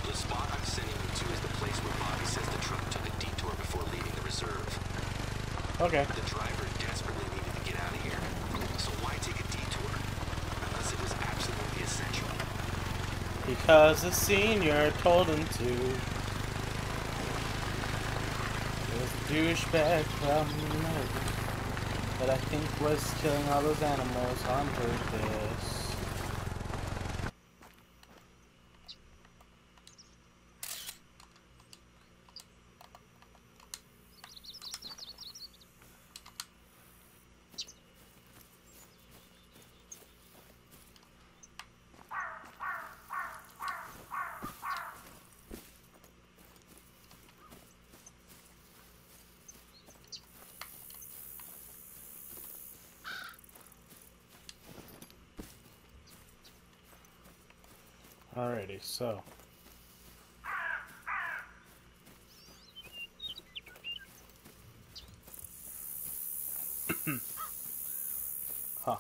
The spot I'm sending you to is the place where Bobby says the truck took a detour before leaving the reserve. Okay. The driver desperately needed to get out of here, so why take a detour? Unless it was absolutely essential. Because the senior told him to. This douchebag from America that I think was killing all those animals on purpose. Alrighty, so. Huh.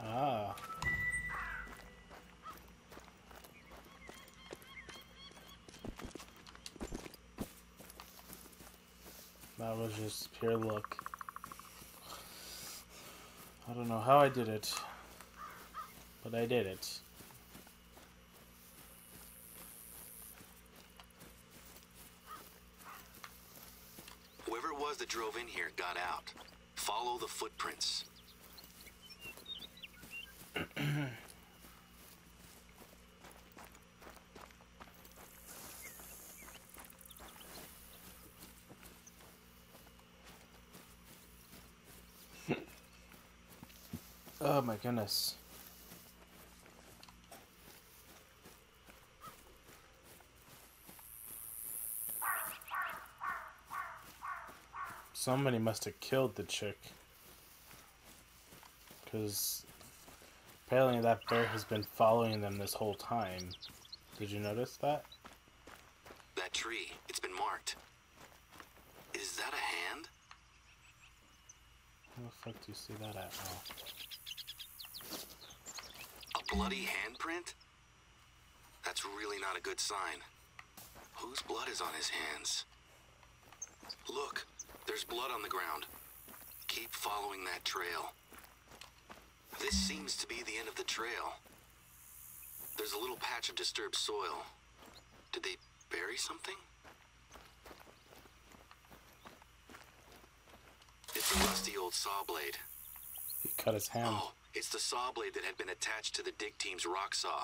Ah. That was just pure luck. I don't know how I did it, but I did it. Whoever it was that drove in here got out. Follow the footprints. Oh my goodness. Somebody must have killed the chick. Because apparently that bear has been following them this whole time. Did you notice that? That tree, it's been marked. Is that a hand? Where the fuck do you see that at? Oh. A bloody handprint? That's really not a good sign. Whose blood is on his hands? Look, there's blood on the ground. Keep following that trail. This seems to be the end of the trail. There's a little patch of disturbed soil. Did they bury something? It's a rusty old saw blade. He cut his hand. Oh, it's the saw blade that had been attached to the dig team's rock saw.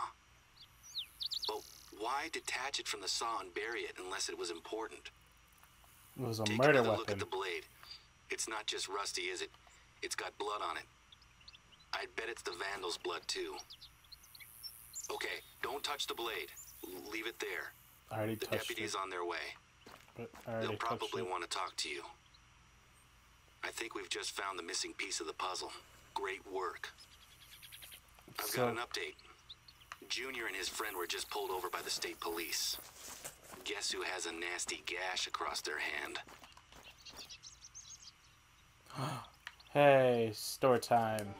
But why detach it from the saw and bury it unless it was important? It was a Take murder another look weapon. at the blade. It's not just rusty, is it? It's got blood on it. I'd bet it's the Vandal's blood, too. Okay, don't touch the blade. Leave it there. I already The touched deputy's it. on their way. But I already They'll touched probably it. want to talk to you. I think we've just found the missing piece of the puzzle. Great work. I've got an update. Junior and his friend were just pulled over by the state police. Guess who has a nasty gash across their hand? Hey, store time.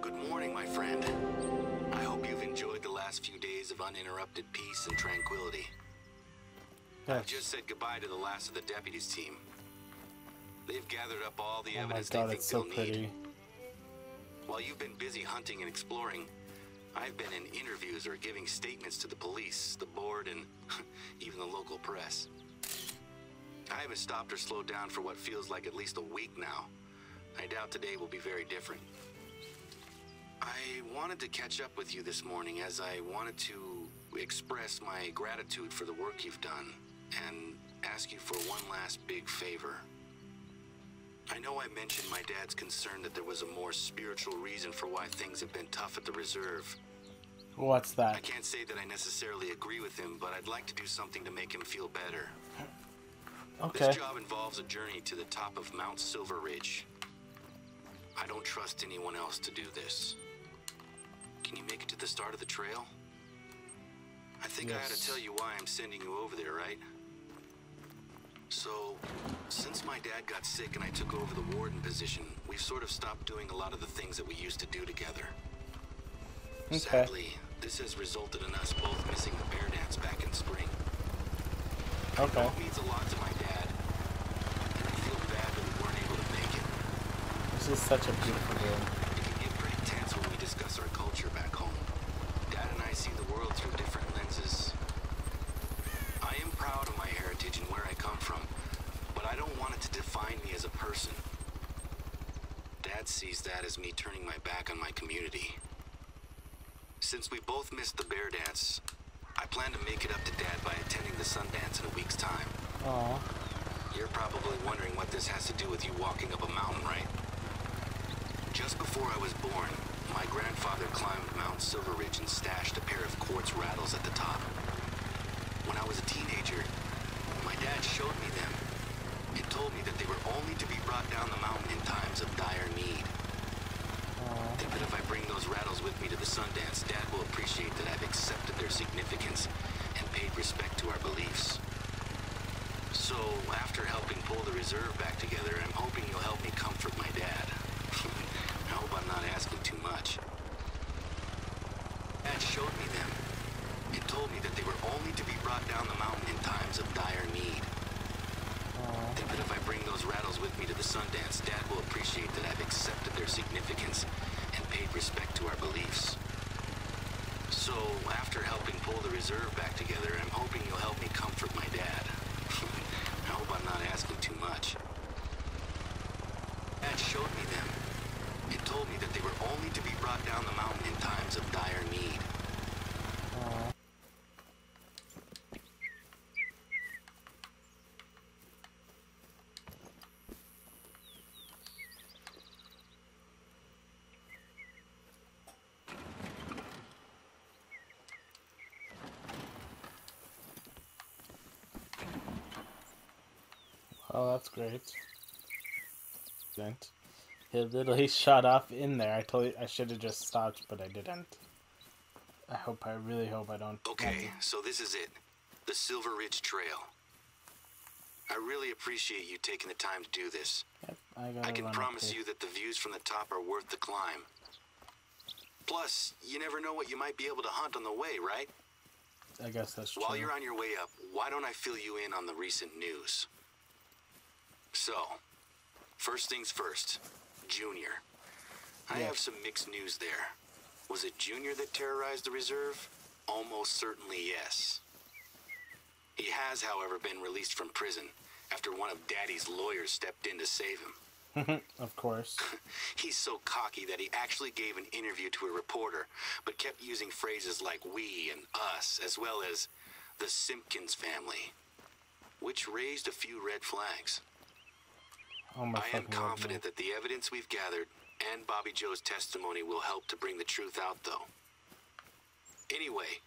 Good morning, my friend. I hope you've enjoyed the last few days of uninterrupted peace and tranquility. I've Yes. just said goodbye to the last of the deputies team. They've gathered up all the Oh my evidence god, they it's think so they'll pretty. need. While you've been busy hunting and exploring, I've been in interviews or giving statements to the police, the board, and even the local press. I haven't stopped or slowed down for what feels like at least a week now. I doubt today will be very different. I wanted to catch up with you this morning as I wanted to express my gratitude for the work you've done and ask you for one last big favor. I know I mentioned my dad's concern that there was a more spiritual reason for why things have been tough at the reserve. What's I that? can't say that I necessarily agree with him, but I'd like to do something to make him feel better. Okay. This job involves a journey to the top of Mount Silver Ridge. I don't trust anyone else to do this. Can you make it to the start of the trail? I think I ought to Yes. tell you why I'm sending you over there, right? So, since my dad got sick and I took over the warden position, we've sort of stopped doing a lot of the things that we used to do together. Okay. Sadly, this has resulted in us both missing the bear dance back in spring. Okay. It means a lot to my dad, and I feel bad that we weren't able to make it. This is such a beautiful game. It can get pretty tense when we discuss our culture back home. Dad and I see the world through different lenses. I am proud of my heritage and where I come from, but I don't want it to define me as a person. Dad sees that as me turning my back on my community. Since we both missed the bear dance, I plan to make it up to Dad by attending the Sundance in a week's time. Aw. You're probably wondering what this has to do with you walking up a mountain, right? Just before I was born, my grandfather climbed Mount Silver Ridge and stashed a pair of quartz rattles at the top. When I was a teenager, my dad showed me them and told me that they were only to be brought down the mountain in times of dire need. I think that if I bring those rattles with me to the Sundance, Dad will appreciate that I've accepted their significance and paid respect to our beliefs. So, after helping pull the reserve back together, I'm hoping you'll help me comfort my dad. I hope I'm not asking too much. Dad showed me them and told me that they were only to be brought down the mountain in times of dire need. I think that if I bring those rattles with me to the Sundance, Dad will appreciate that I've accepted their significance and paid respect to our beliefs. So, after helping pull the reserve back together, I'm hoping you'll help me comfort my dad. I hope I'm not asking too much. Dad showed me them and told me that they were only to be brought down the mountain in times of dire need. Oh, that's great. Didn't. He literally shot off in there. I should have just stopped, but I didn't. I really hope I don't. Okay, so this is it. The Silver Ridge Trail. I really appreciate you taking the time to do this. I can promise you that the views from the top are worth the climb. Plus, you never know what you might be able to hunt on the way, right? I guess that's true. While you're on your way up, why don't I fill you in on the recent news? So, first things first, Junior. I have some mixed news there. Was it Junior that terrorized the reserve? Almost certainly yes. He has, however, been released from prison after one of Daddy's lawyers stepped in to save him. Of course. He's so cocky that he actually gave an interview to a reporter, but kept using phrases like we and us, as well as the Simpkins family, which raised a few red flags. Oh my I am fucking confident that the evidence we've gathered and Bobby Joe's testimony will help to bring the truth out, though. Anyway,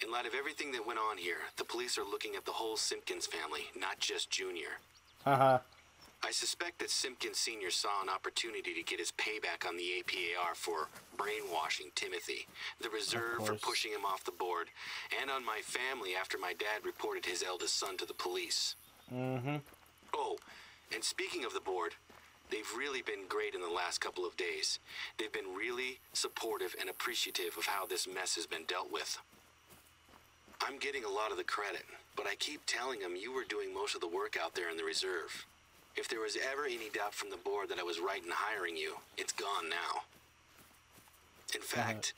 in light of everything that went on here, the police are looking at the whole Simpkins family, not just Junior. Haha. I suspect that Simpkins Sr. saw an opportunity to get his payback on the APAR for brainwashing Timothy, the reserve for pushing him off the board, and on my family after my dad reported his eldest son to the police. Oh, and speaking of the board, they've really been great in the last couple of days. They've been really supportive and appreciative of how this mess has been dealt with. I'm getting a lot of the credit, but I keep telling them you were doing most of the work out there in the reserve. If there was ever any doubt from the board that I was right in hiring you, it's gone now. In fact,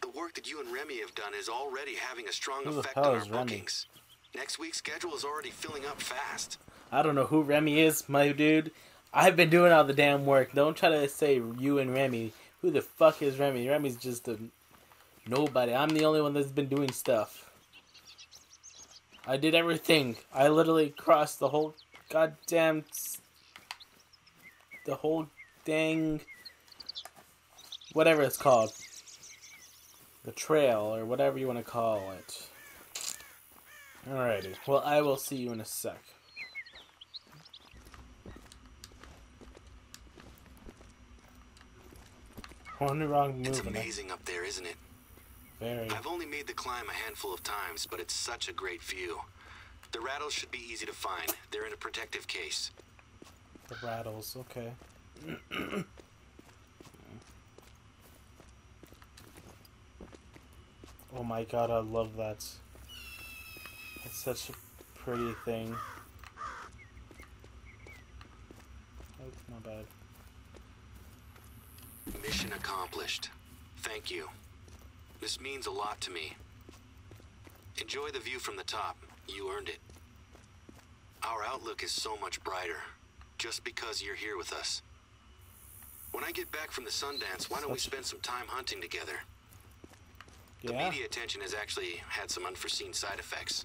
the work that you and Remy have done is already having a strong effect on our bookings. Next week's schedule is already filling up fast. I don't know who Remy is, my dude. I've been doing all the damn work. Don't try to say you and Remy. Who the fuck is Remy? Remy's just a nobody. I'm the only one that's been doing stuff. I did everything. I literally crossed the whole goddamn... the whole dang... whatever it's called. The trail, or whatever you want to call it. Alrighty. Well, I will see you in a sec. One wrong move. It's amazing up there, isn't it? Very. I've only made the climb a handful of times, but it's such a great view. The rattles should be easy to find. They're in a protective case. The rattles, okay. Oh my god, I love that. It's such a pretty thing. Oh, not bad. Mission accomplished. Thank you. This means a lot to me. Enjoy the view from the top. You earned it. Our outlook is so much brighter, just because you're here with us. When I get back from the Sundance, why don't we spend some time hunting together? The media attention has actually had some unforeseen side effects.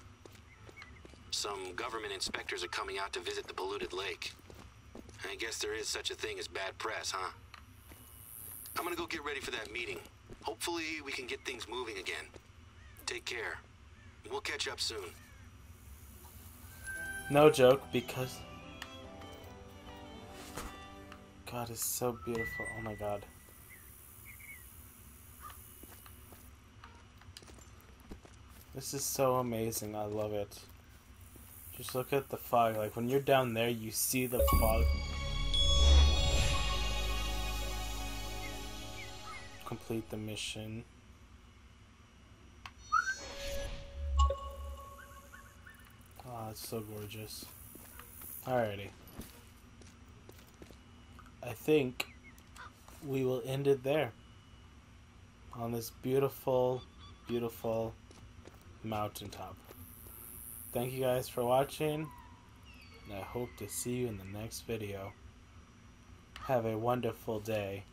Some government inspectors are coming out to visit the polluted lake. I guess there is such a thing as bad press, huh? I'm gonna go get ready for that meeting. Hopefully we can get things moving again. Take care. We'll catch up soon. No joke, because... God, it's so beautiful. Oh my god. This is so amazing. I love it. Just look at the fog. Like, when you're down there, you see the fog. Complete the mission. Oh, it's so gorgeous. Alrighty. I think we will end it there. On this beautiful, beautiful mountaintop. Thank you guys for watching, and I hope to see you in the next video. Have a wonderful day.